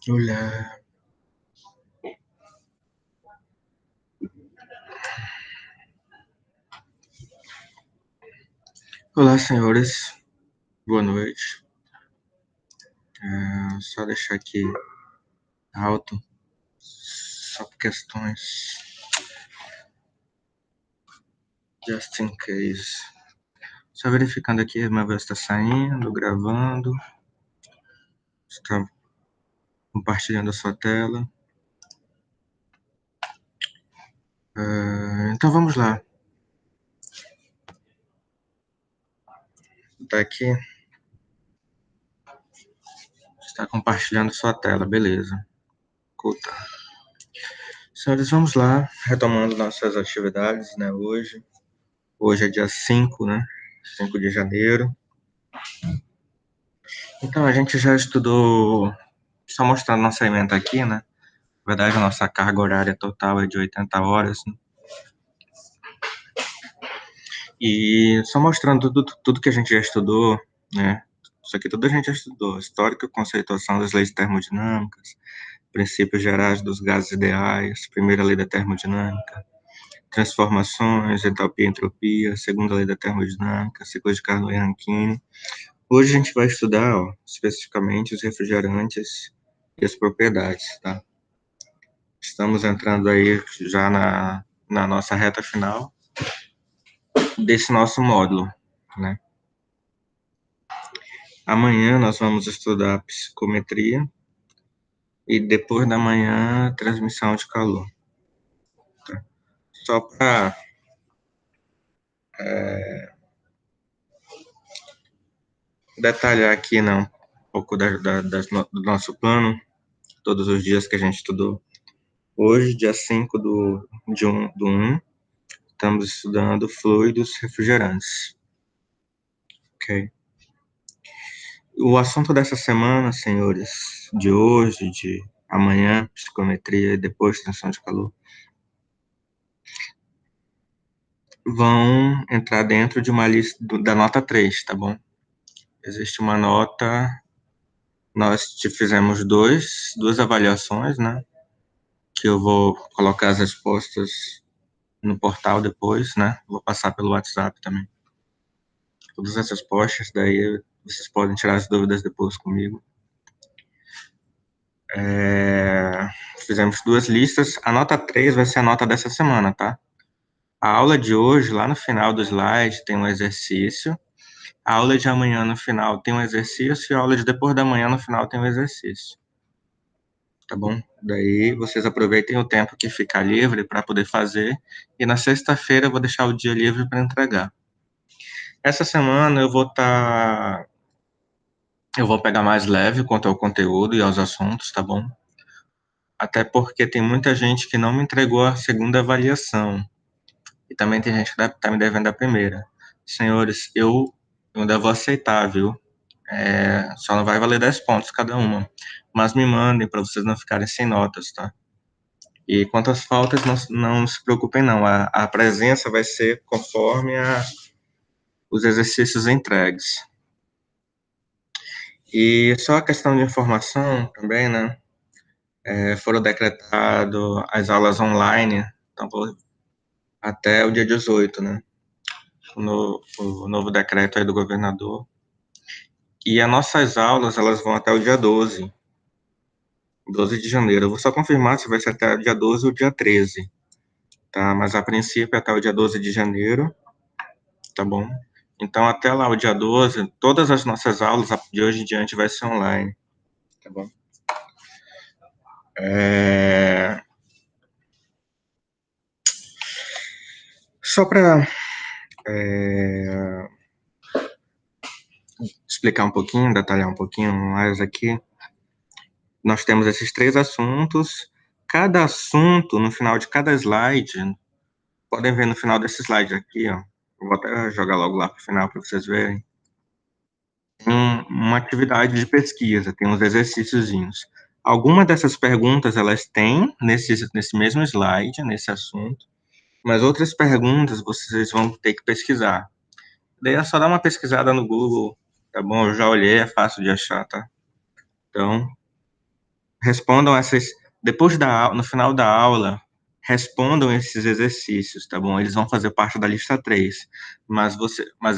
Olá. Olá, senhores. Boa noite. Só deixar aqui alto, só por questões just in case. Só verificando aqui, minha voz está saindo, gravando, está compartilhando a sua tela. Então vamos lá. Tá aqui. Está compartilhando sua tela, beleza. Escuta. Senhores, vamos lá, retomando nossas atividades, né, hoje. Hoje é dia 5, né, 5 de janeiro. Então, a gente já estudou, só mostrando nossa ementa aqui, né, na verdade, a nossa carga horária total é de 80 horas, né? E só mostrando tudo que a gente já estudou, né, isso aqui tudo a gente já estudou, histórico e conceituação das leis termodinâmicas, princípios gerais dos gases ideais, primeira lei da termodinâmica, transformações, entalpia e entropia, segunda lei da termodinâmica, ciclo de Carnot e Rankine. Hoje a gente vai estudar, ó, especificamente os refrigerantes e as propriedades, tá? Estamos entrando aí já na nossa reta final desse nosso módulo, né? Amanhã nós vamos estudar psicometria e depois da manhã transmissão de calor. Tá? Só para detalhar aqui, não, um pouco do nosso plano, todos os dias que a gente estudou. Hoje, dia 5 do 1, estamos estudando fluidos refrigerantes. Ok? O assunto dessa semana, senhores, de hoje, de amanhã, psicometria e depois tensão de calor, vão entrar dentro de uma lista da nota 3, tá bom? Existe uma nota, nós te fizemos duas avaliações, né? Que eu vou colocar as respostas no portal depois, né? Vou passar pelo WhatsApp também. Todas essas respostas, daí vocês podem tirar as dúvidas depois comigo. Fizemos duas listas. A nota 3 vai ser a nota dessa semana, tá? A aula de hoje, lá no final do slide, tem um exercício. A aula de amanhã, no final, tem um exercício. E a aula de depois da manhã, no final, tem um exercício. Tá bom? Daí vocês aproveitem o tempo que ficar livre para poder fazer. E na sexta-feira eu vou deixar o dia livre para entregar. Essa semana eu vou pegar mais leve quanto ao conteúdo e aos assuntos, tá bom? Até porque tem muita gente que não me entregou a segunda avaliação. E também tem gente que tá me devendo a primeira. Senhores, eu ainda vou aceitar, viu? Só não vai valer 10 pontos cada uma. Mas me mandem para vocês não ficarem sem notas, tá? E quanto às faltas, não se preocupem não. A presença vai ser conforme os exercícios entregues. E só a questão de informação também, né? Foram decretadas as aulas online, então, até o dia 18, né? O novo decreto aí do governador. E as nossas aulas, elas vão até o dia 12 de janeiro. Eu vou só confirmar se vai ser até o dia 12 ou dia 13, tá? Mas a princípio é até o dia 12 de janeiro, tá bom? Então, até lá, o dia 12, todas as nossas aulas de hoje em diante vai ser online, tá bom? Só para explicar um pouquinho, detalhar um pouquinho mais aqui, nós temos esses 3 assuntos. Cada assunto, no final de cada slide, podem ver no final desse slide aqui, ó. Eu vou até jogar logo lá para o final para vocês verem. Tem uma atividade de pesquisa, tem uns exercíciozinhos. Algumas dessas perguntas, elas têm nesse mesmo slide, nesse assunto, mas outras perguntas vocês vão ter que pesquisar. Daí é só dar uma pesquisada no Google, tá bom? Eu já olhei, é fácil de achar, tá? Então, respondam essas, depois no final da aula, respondam esses exercícios, tá bom? Eles vão fazer parte da lista 3, mas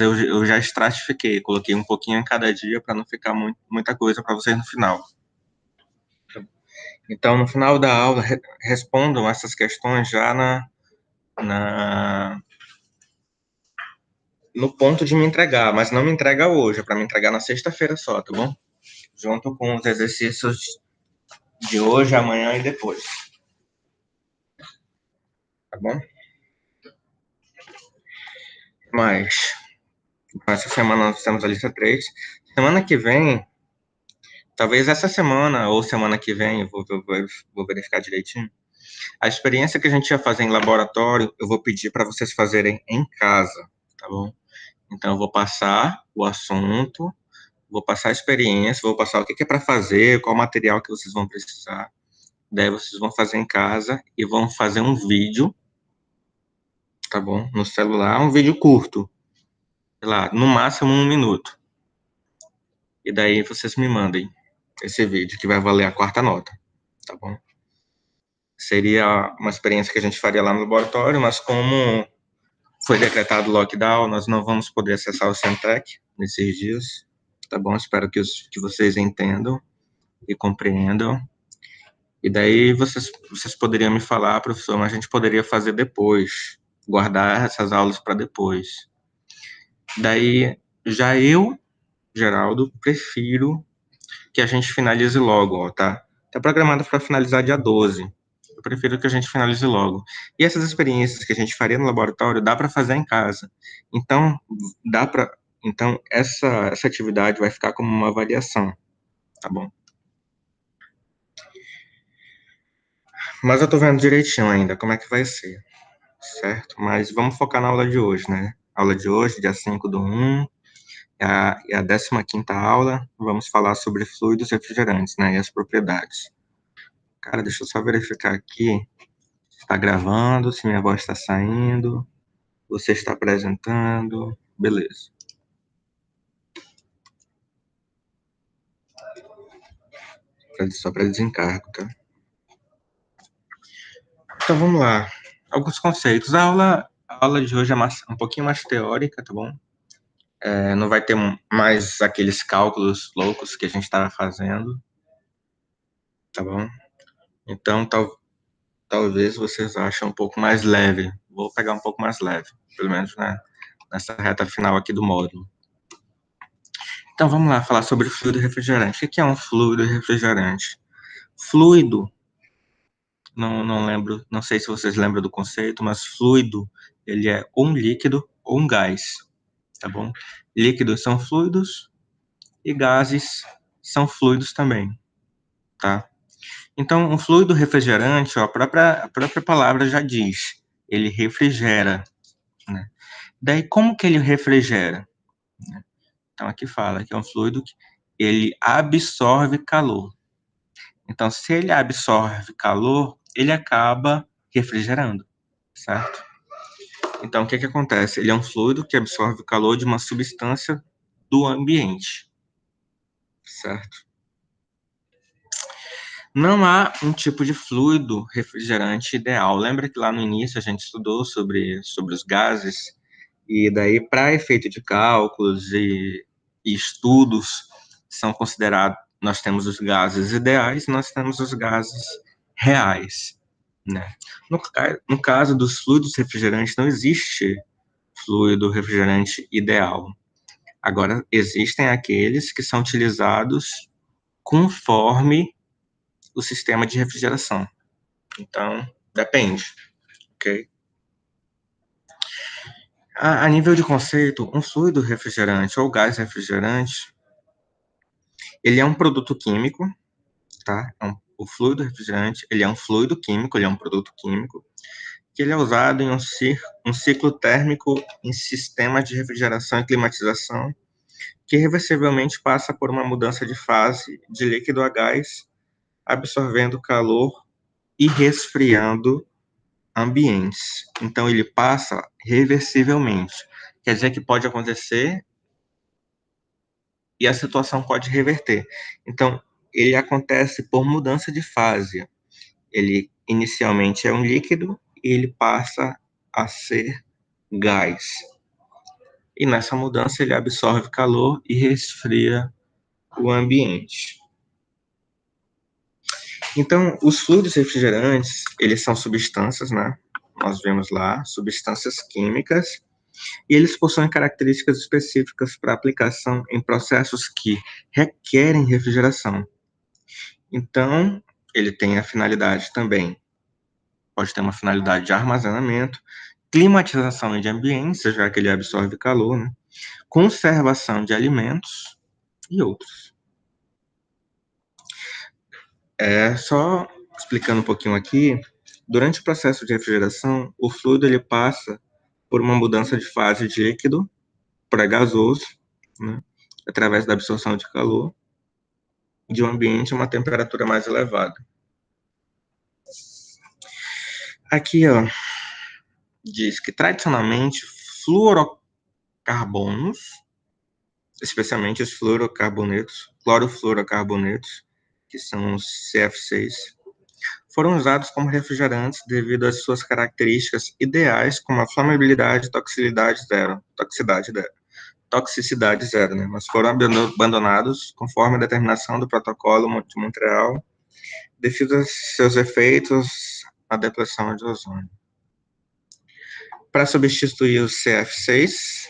eu já estratifiquei, coloquei um pouquinho em cada dia para não ficar muita coisa para vocês no final. Então, no final da aula, respondam essas questões já no ponto de me entregar, mas não me entrega hoje, é para me entregar na sexta-feira só, tá bom? Junto com os exercícios de hoje, amanhã e depois. Tá bom? Mas, essa semana nós temos a lista 3. Semana que vem, talvez essa semana ou semana que vem, eu vou verificar direitinho. A experiência que a gente ia fazer em laboratório, eu vou pedir para vocês fazerem em casa, tá bom? Então, eu vou passar o assunto, vou passar a experiência, vou passar o que é para fazer, qual material que vocês vão precisar. Daí vocês vão fazer em casa e vão fazer um vídeo, tá bom? No celular, um vídeo curto, sei lá, no máximo 1 minuto. E daí vocês me mandem esse vídeo, que vai valer a 4ª nota, tá bom? Seria uma experiência que a gente faria lá no laboratório, mas como foi decretado lockdown, nós não vamos poder acessar o Centec nesses dias, tá bom? Espero que vocês entendam e compreendam. E daí vocês poderiam me falar, professor, mas a gente poderia fazer depois, guardar essas aulas para depois. Daí, já eu, Geraldo, prefiro que a gente finalize logo, ó, tá? Tá programado para finalizar dia 12. Eu prefiro que a gente finalize logo. E essas experiências que a gente faria no laboratório, dá para fazer em casa. Então, então essa atividade vai ficar como uma avaliação, tá bom? Mas eu tô vendo direitinho ainda como é que vai ser, certo? Mas vamos focar na aula de hoje, né? Aula de hoje, dia 5/1, e a 15ª aula, vamos falar sobre fluidos refrigerantes, né? E as propriedades. Cara, deixa eu só verificar aqui se está gravando, se minha voz está saindo, você está apresentando, beleza. Só para desencargo, tá? Então vamos lá. Alguns conceitos. A aula de hoje é um pouquinho mais teórica, tá bom? Não vai ter mais aqueles cálculos loucos que a gente estava fazendo, tá bom? Então talvez vocês achem um pouco mais leve. Vou pegar um pouco mais leve, pelo menos nessa reta final aqui do módulo. Então vamos lá falar sobre fluido refrigerante. O que é um fluido refrigerante? Fluido, não lembro, não sei se vocês lembram do conceito, mas fluido, ele é ou um líquido ou um gás, tá bom? Líquidos são fluidos e gases são fluidos também, tá? Então, um fluido refrigerante, ó, a própria palavra já diz, ele refrigera, né? Daí, como que ele refrigera? Então, aqui fala que é um fluido que ele absorve calor. Então, se ele absorve calor, ele acaba refrigerando, certo? Então, o que acontece? Ele é um fluido que absorve o calor de uma substância do ambiente, certo? Não há um tipo de fluido refrigerante ideal. Lembra que lá no início a gente estudou sobre os gases? E daí, para efeito de cálculos e estudos, são considerados, nós temos os gases ideais, nós temos os gases reais, né? No caso dos fluidos refrigerantes, não existe fluido refrigerante ideal. Agora, existem aqueles que são utilizados conforme o sistema de refrigeração. Então, depende, ok? A nível de conceito, um fluido refrigerante ou gás refrigerante, ele é um produto químico, tá? O fluido refrigerante, ele é um fluido químico, ele é um produto químico, que ele é usado em um ciclo térmico em sistema de refrigeração e climatização, que reversivelmente passa por uma mudança de fase de líquido a gás, absorvendo calor e resfriando ambientes. Então, ele passa reversivelmente. Quer dizer que pode acontecer e a situação pode reverter. Então, ele acontece por mudança de fase. Ele inicialmente é um líquido e ele passa a ser gás. E nessa mudança ele absorve calor e resfria o ambiente. Então, os fluidos refrigerantes, eles são substâncias, né? Nós vemos lá, substâncias químicas, e eles possuem características específicas para aplicação em processos que requerem refrigeração. Então, ele tem a finalidade também, pode ter uma finalidade de armazenamento, climatização de ambientes, já que ele absorve calor, né? Conservação de alimentos e outros. Só explicando um pouquinho aqui, durante o processo de refrigeração, o fluido ele passa por uma mudança de fase de líquido para gasoso, né, através da absorção de calor de um ambiente a uma temperatura mais elevada. Aqui, ó, diz que tradicionalmente fluorocarbonos, especialmente os fluorocarbonetos, clorofluorocarbonetos, que são os CF6, foram usados como refrigerantes devido às suas características ideais, como a flamabilidade e toxicidade zero, né? Mas foram abandonados conforme a determinação do Protocolo de Montreal, devido a seus efeitos na depressão de ozônio. Para substituir os CF6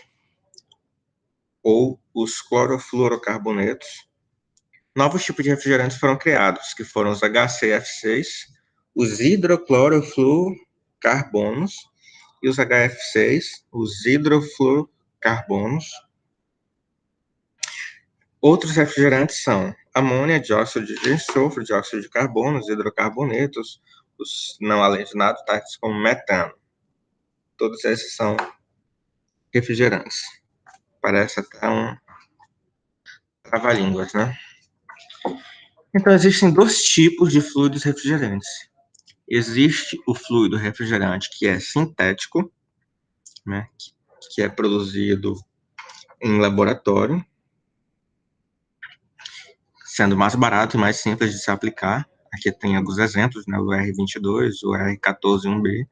ou os clorofluorocarbonetos, novos tipos de refrigerantes foram criados, que foram os HCF6, os hidroclorofluorocarbonos e os HF6, os hidrofluorocarbonos. Outros refrigerantes são amônia, dióxido de enxofre, dióxido de carbono, os hidrocarbonetos, os não halogenados, tais como metano. Todos esses são refrigerantes. Parece até um trava-línguas, né? Então, existem dois tipos de fluidos refrigerantes. Existe o fluido refrigerante que é sintético, né, que é produzido em laboratório, sendo mais barato e mais simples de se aplicar. Aqui tem alguns exemplos, né, o R22, o R141B,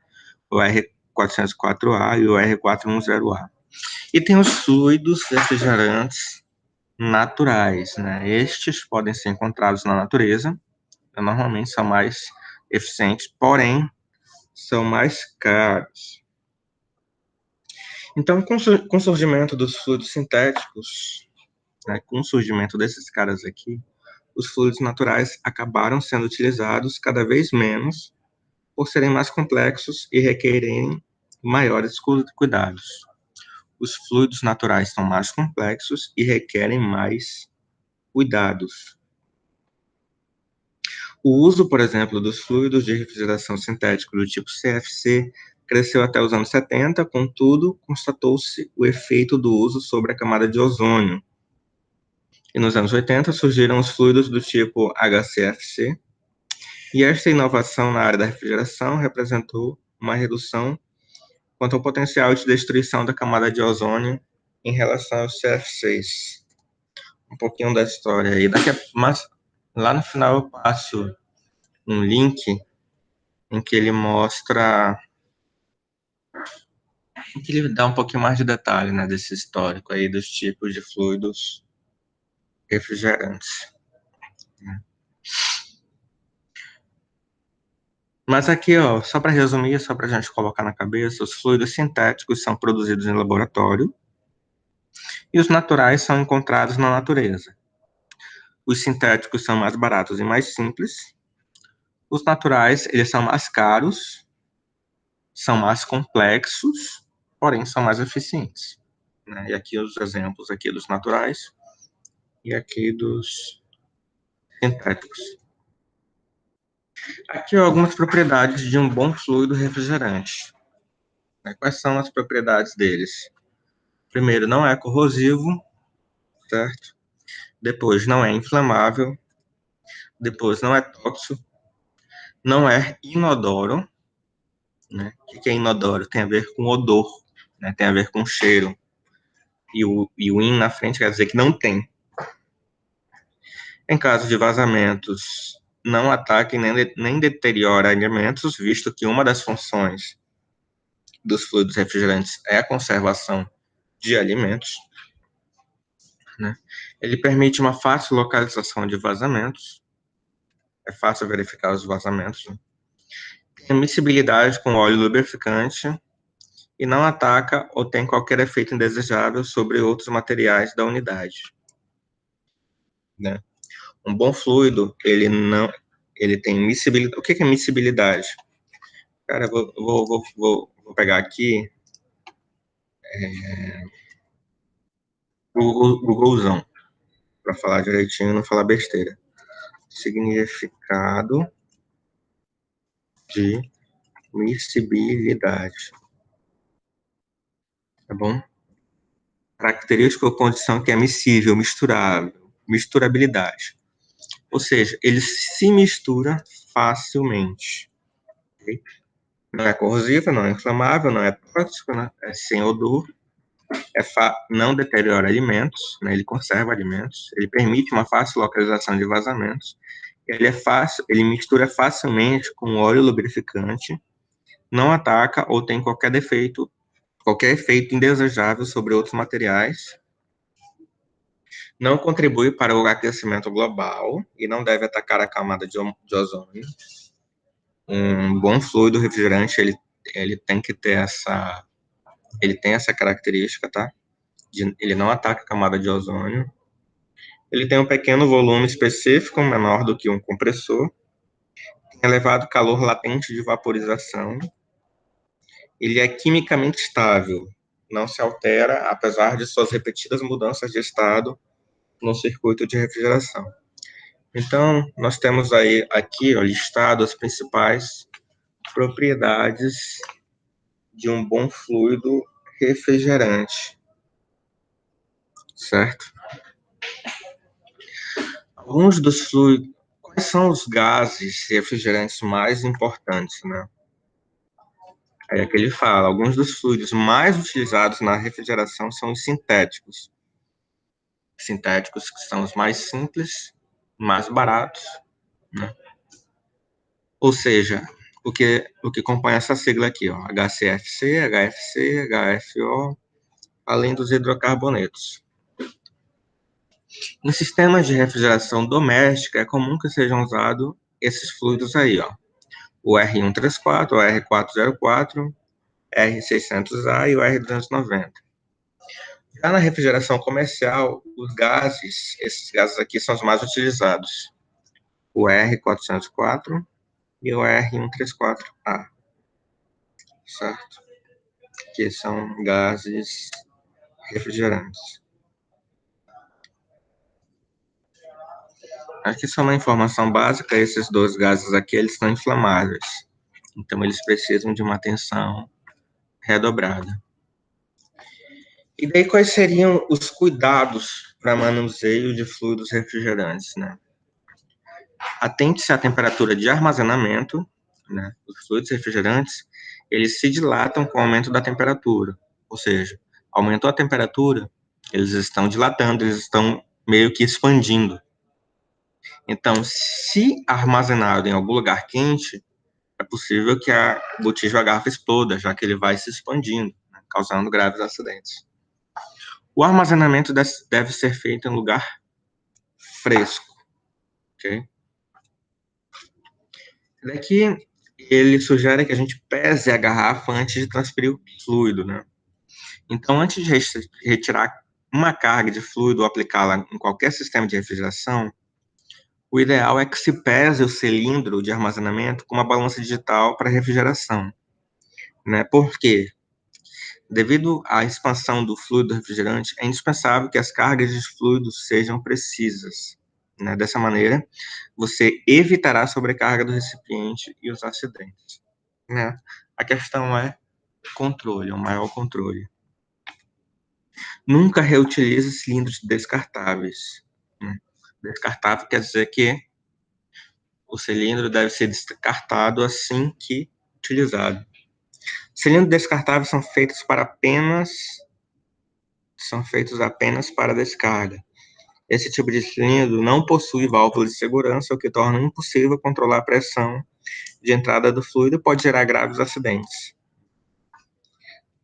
o R404A e o R410A. E tem os fluidos refrigerantes naturais, né? Estes podem ser encontrados na natureza, normalmente são mais eficientes, porém são mais caros. Então, com o surgimento dos fluidos sintéticos, né, com o surgimento desses caras aqui, os fluidos naturais acabaram sendo utilizados cada vez menos por serem mais complexos e requererem maiores cuidados. Os fluidos naturais são mais complexos e requerem mais cuidados. O uso, por exemplo, dos fluidos de refrigeração sintético do tipo CFC cresceu até os anos 70, contudo, constatou-se o efeito do uso sobre a camada de ozônio. E nos anos 80 surgiram os fluidos do tipo HCFC, e esta inovação na área da refrigeração representou uma redução quanto ao potencial de destruição da camada de ozônio em relação aos CF6. Um pouquinho da história aí. Mas lá no final eu passo um link em que ele mostra, em que ele dá um pouquinho mais de detalhe, né, desse histórico aí dos tipos de fluidos refrigerantes. Mas aqui, ó, só para resumir, só para a gente colocar na cabeça, os fluidos sintéticos são produzidos em laboratório e os naturais são encontrados na natureza. Os sintéticos são mais baratos e mais simples. Os naturais, eles são mais caros, são mais complexos, porém são mais eficientes, né? E aqui os exemplos aqui dos naturais e aqui dos sintéticos. Aqui ó, algumas propriedades de um bom fluido refrigerante. Quais são as propriedades deles? Primeiro, não é corrosivo, certo? Depois, não é inflamável. Depois, não é tóxico. Não é inodoro, né? O que é inodoro? Tem a ver com odor, né? Tem a ver com cheiro. E o in na frente quer dizer que não tem. Em caso de vazamentos, não ataque nem deteriore alimentos, visto que uma das funções dos fluidos refrigerantes é a conservação de alimentos, né? Ele permite uma fácil localização de vazamentos, é fácil verificar os vazamentos, né? Tem miscibilidade com óleo lubrificante e não ataca ou tem qualquer efeito indesejável sobre outros materiais da unidade, né? Um bom fluido, ele tem miscibilidade. O que é miscibilidade? Cara, vou pegar aqui o Googlezão para falar direitinho e não falar besteira. Significado de miscibilidade, tá bom? Característica ou condição que é miscível, misturável, misturabilidade. Ou seja, ele se mistura facilmente. Okay? Não é corrosivo, não é inflamável, não é tóxico, né? É sem odor, não deteriora alimentos, né? Ele conserva alimentos, ele permite uma fácil localização de vazamentos, ele mistura facilmente com óleo lubrificante, não ataca ou tem qualquer efeito indesejável sobre outros materiais, não contribui para o aquecimento global e não deve atacar a camada de ozônio. Um bom fluido refrigerante, ele tem que ter ele tem essa característica, tá? Ele não ataca a camada de ozônio. Ele tem um pequeno volume específico, menor do que um compressor. Tem elevado calor latente de vaporização. Ele é quimicamente estável, não se altera, apesar de suas repetidas mudanças de estado no circuito de refrigeração. Então, nós temos aí aqui ó, listado as principais propriedades de um bom fluido refrigerante, certo? Alguns dos fluidos, quais são os gases refrigerantes mais importantes, né? Aí é que ele fala, alguns dos fluidos mais utilizados na refrigeração são os sintéticos. Sintéticos que são os mais simples, mais baratos, né? Ou seja, o que compõe essa sigla aqui, ó, HCFC, HFC, HFO, além dos hidrocarbonetos. Em sistemas de refrigeração doméstica, é comum que sejam usados esses fluidos aí, ó. O R134, o R404, R600A e o R290. Já na refrigeração comercial, esses gases aqui são os mais utilizados. O R404 e o R134A, certo? Que são gases refrigerantes. Aqui só uma informação básica, esses dois gases aqui, eles são inflamáveis. Então, eles precisam de uma atenção redobrada. E daí, quais seriam os cuidados para manuseio de fluidos refrigerantes, né? Atente-se à temperatura de armazenamento, né? Os fluidos refrigerantes, eles se dilatam com o aumento da temperatura. Ou seja, aumentou a temperatura, eles estão dilatando, eles estão meio que expandindo. Então, se armazenado em algum lugar quente, é possível que a botija ou a garrafa exploda, já que ele vai se expandindo, né, causando graves acidentes. O armazenamento deve ser feito em lugar fresco, ok? Daqui ele sugere que a gente pese a garrafa antes de transferir o fluido, né? Então, antes de retirar uma carga de fluido ou aplicá-la em qualquer sistema de refrigeração, o ideal é que se pese o cilindro de armazenamento com uma balança digital para refrigeração, né? Por quê? Devido à expansão do fluido refrigerante, é indispensável que as cargas de fluidos sejam precisas, né? Dessa maneira, você evitará a sobrecarga do recipiente e os acidentes, né? A questão é controle, o maior controle. Nunca reutilize cilindros descartáveis, né? Descartável quer dizer que o cilindro deve ser descartado assim que utilizado. Cilindros descartáveis são feitos apenas para descarga. Esse tipo de cilindro não possui válvula de segurança, o que torna impossível controlar a pressão de entrada do fluido e pode gerar graves acidentes.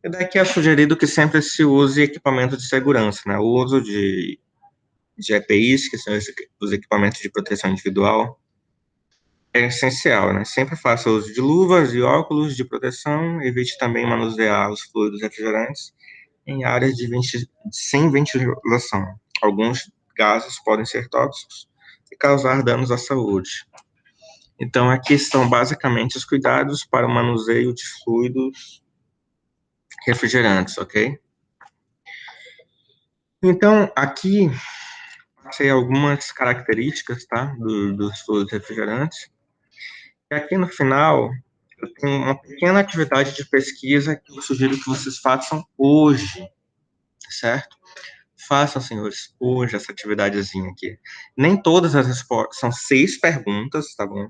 E daqui é sugerido que sempre se use equipamento de segurança, né? O uso de EPIs, que são os equipamentos de proteção individual, é essencial, né? Sempre faça uso de luvas e óculos de proteção, evite também manusear os fluidos refrigerantes em áreas sem ventilação. Alguns gases podem ser tóxicos e causar danos à saúde. Então, aqui estão basicamente os cuidados para o manuseio de fluidos refrigerantes, ok? Então, aqui passei algumas características, tá, dos fluidos refrigerantes. E aqui no final, eu tenho uma pequena atividade de pesquisa que eu sugiro que vocês façam hoje, certo? Façam, senhores, hoje essa atividadezinha aqui. Nem todas as respostas, são 6 perguntas, tá bom?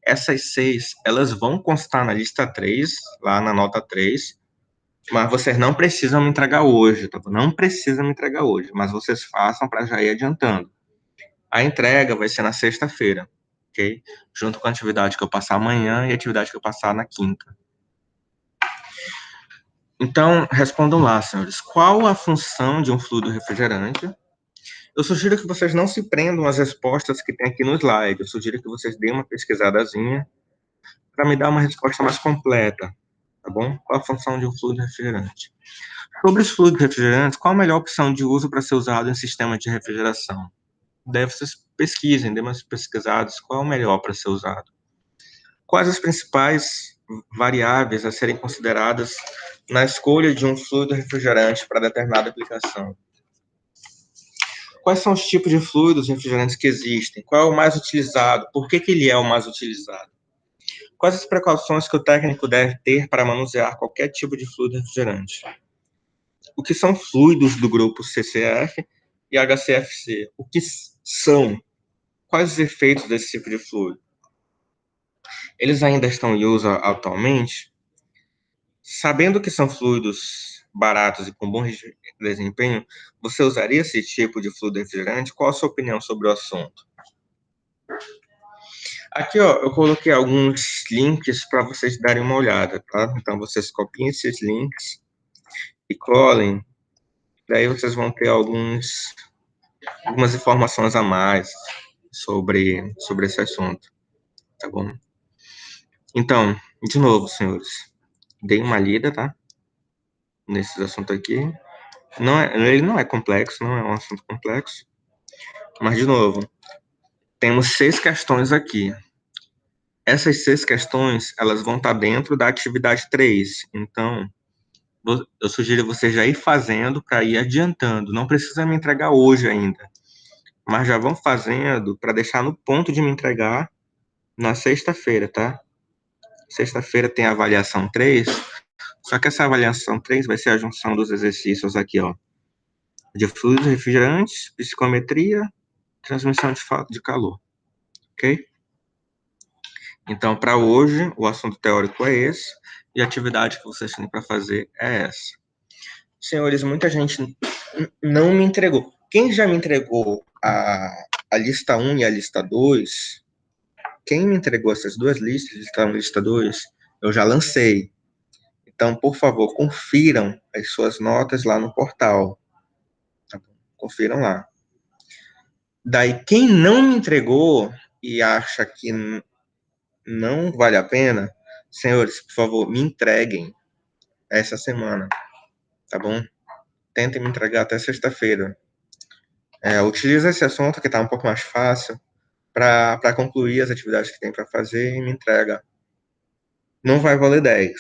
Essas 6, elas vão constar na lista 3, lá na nota 3, mas vocês não precisam me entregar hoje, tá bom? Não precisam me entregar hoje, mas vocês façam para já ir adiantando. A entrega vai ser na sexta-feira, ok? Junto com a atividade que eu passar amanhã e a atividade que eu passar na quinta. Então, respondam lá, senhores. Qual a função de um fluido refrigerante? Eu sugiro que vocês não se prendam às respostas que tem aqui no slide. Eu sugiro que vocês deem uma pesquisadazinha para me dar uma resposta mais completa, tá bom? Qual a função de um fluido refrigerante? Sobre os fluidos refrigerantes, qual a melhor opção de uso para ser usado em sistema de refrigeração? Daí vocês pesquisem, dêem umas pesquisadas, qual é o melhor para ser usado. Quais as principais variáveis a serem consideradas na escolha de um fluido refrigerante para determinada aplicação? Quais são os tipos de fluidos refrigerantes que existem? Qual é o mais utilizado? Por que ele é o mais utilizado? Quais as precauções que o técnico deve ter para manusear qualquer tipo de fluido refrigerante? O que são fluidos do grupo CCF e HCFC? O que são? Quais os efeitos desse tipo de fluido? Eles ainda estão em uso atualmente? Sabendo que são fluidos baratos e com bom desempenho, você usaria esse tipo de fluido refrigerante? Qual a sua opinião sobre o assunto? Aqui, ó, eu coloquei alguns links para vocês darem uma olhada, tá? Então, vocês copiem esses links e colhem. Daí vocês vão ter algumas informações a mais sobre esse assunto, tá bom? Então, de novo, senhores, deem uma lida, tá? Nesse assunto aqui. Ele não é complexo, não é um assunto complexo. Mas, de novo, temos 6 questões aqui. Essas 6 questões, elas vão estar dentro da atividade 3. Então, eu sugiro você já ir fazendo para ir adiantando. Não precisa me entregar hoje ainda, mas já vão fazendo para deixar no ponto de me entregar na sexta-feira, tá? Sexta-feira tem a avaliação 3, só que essa avaliação 3 vai ser a junção dos exercícios aqui, ó, de fluidos refrigerantes, psicometria, transmissão de calor, ok? Então, para hoje, o assunto teórico é esse, e a atividade que vocês têm para fazer é essa. Senhores, muita gente não me entregou. Quem já me entregou a lista 1 e a lista 2, quem me entregou essas duas listas, lista 1 e lista 2, eu já lancei. Então, por favor, confiram as suas notas lá no portal. Tá bom? Confiram lá. Daí, quem não me entregou e acha que não vale a pena, senhores, por favor, me entreguem essa semana, tá bom? Tentem me entregar até sexta-feira. Utilize esse assunto que está um pouco mais fácil para concluir as atividades que tem para fazer e me entrega. Não vai valer 10,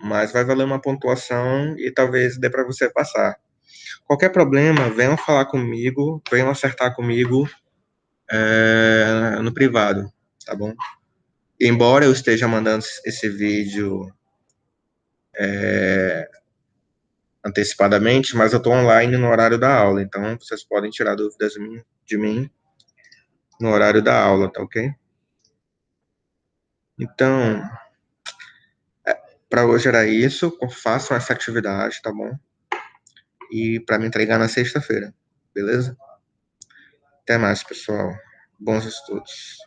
mas vai valer uma pontuação e talvez dê para você passar. Qualquer problema, venham falar comigo, venham acertar comigo no privado, tá bom? Embora eu esteja mandando esse vídeo antecipadamente, mas eu estou online no horário da aula, então vocês podem tirar dúvidas de mim no horário da aula, tá ok? Então, para hoje era isso, façam essa atividade, tá bom? E para me entregar na sexta-feira, beleza? Até mais, pessoal. Bons estudos.